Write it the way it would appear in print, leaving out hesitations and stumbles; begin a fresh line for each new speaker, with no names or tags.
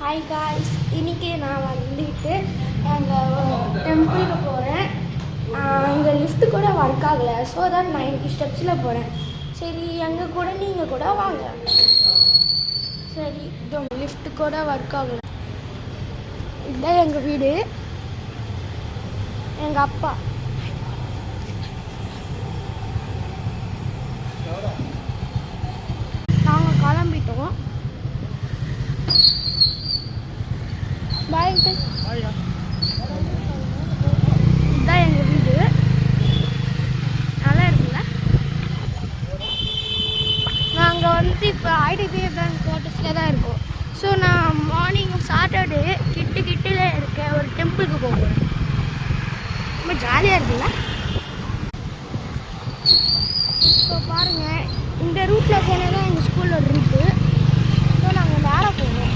Hi guys, இன்றைக்கி நான் வந்துட்டு எங்கள் டெம்பிளுக்கு போகிறேன். இங்கே லிஃப்ட்டு கூட ஒர்க் ஆகலை. ஸோ தான் நான் இன்றைக்கி ஸ்டெப்ஸில் போகிறேன். சரி, எங்கள் கூட நீங்கள் கூட வாங்க. சரி, இதோ லிஃப்ட்டு கூட ஒர்க் ஆகலை. இதுதான் எங்கள் வீடு. எங்கள் அப்பா நாங்கள் கிளம்பிட்டோம். பாய். இதுதான் எங்கள் வீடு. நல்லா இருக்குல்ல? நாங்கள் வந்துட்டு இப்போ ஐடிபிஐ பேங்க் குவார்ட்டர்ஸில் தான் இருக்கோம். ஸோ நான் மார்னிங் சாட்டர்டே கிட்டில் இருக்க ஒரு டெம்பிளுக்கு போகிறேன். ரொம்ப ஜாலியாக இருக்குல்ல? ஸோ பாருங்கள், இந்த ரூட்டில் போனால் தான் எங்கள் ஸ்கூலோட ரூட்டு. ஸோ நாங்கள் நேராக போவோம்.